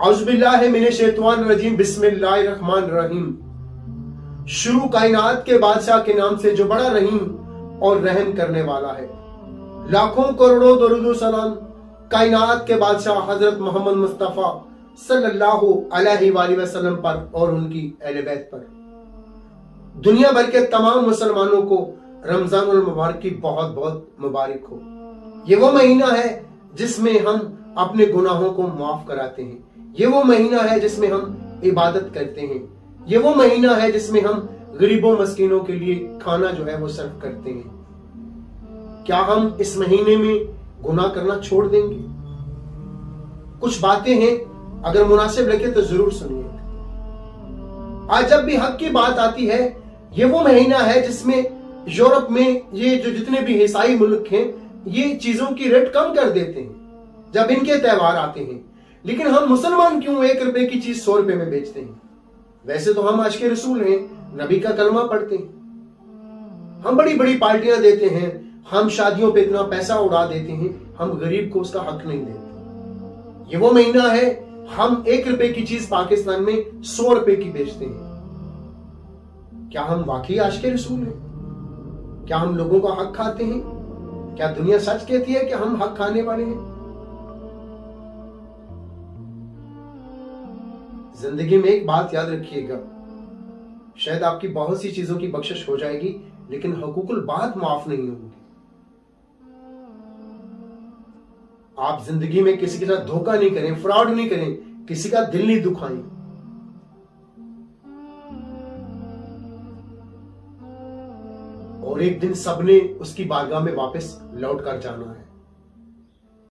औज़ुबिल्लाहि मिनश्शैतानिर्रजीम, बिस्मिल्लाहिर्रहमानिर्रहीम। शुरू कायनात के बादशाह के नाम से जो बड़ा रहीम और रहम करने वाला है। लाखों करोड़ों दरूद सलाम कायनात के बादशाह हजरत मोहम्मद मुस्तफा सल्लल्लाहु अलैहि वसल्लम पर और उनकी अहले बैत पर। दुनिया भर के तमाम मुसलमानों को रमजानुल मुबारक की बहुत बहुत मुबारक हो। ये वो महीना है जिसमें हम अपने गुनाहों को माफ कराते हैं। ये वो महीना है जिसमें हम इबादत करते हैं। ये वो महीना है जिसमें हम गरीबों मस्कीनों के लिए खाना जो है वो सर्व करते हैं। क्या हम इस महीने में गुनाह करना छोड़ देंगे? कुछ बातें हैं, अगर मुनासिब लगे तो जरूर सुनिए। आज जब भी हक की बात आती है, ये वो महीना है जिसमें यूरोप में ये जो जितने भी ईसाई मुल्क हैं, ये चीजों की रेट कम कर देते हैं जब इनके त्योहार आते हैं। लेकिन हम मुसलमान क्यों 1 रुपए की चीज 100 रुपए में बेचते हैं? वैसे तो हम आज के रसूल हैं, नबी का कलमा पढ़ते हैं, हम बड़ी बड़ी पार्टियां देते हैं, हम शादियों पे इतना पैसा उड़ा देते हैं, हम गरीब को उसका हक नहीं देते। ये वो महीना है, हम 1 रुपए की चीज पाकिस्तान में 100 रुपए की बेचते हैं। क्या हम वाकई आज के रसूल हैं? क्या हम लोगों का हक खाते हैं? क्या दुनिया सच कहती है कि हम हक खाने वाले हैं? जिंदगी में एक बात याद रखिएगा, शायद आपकी बहुत सी चीजों की बख्शिश हो जाएगी, लेकिन हुकूकुल बात माफ नहीं होंगी। आप जिंदगी में किसी के साथ धोखा नहीं करें, फ्रॉड नहीं करें, किसी का दिल नहीं दुखाएं। और एक दिन सबने उसकी बारगाह में वापस लौट कर जाना है।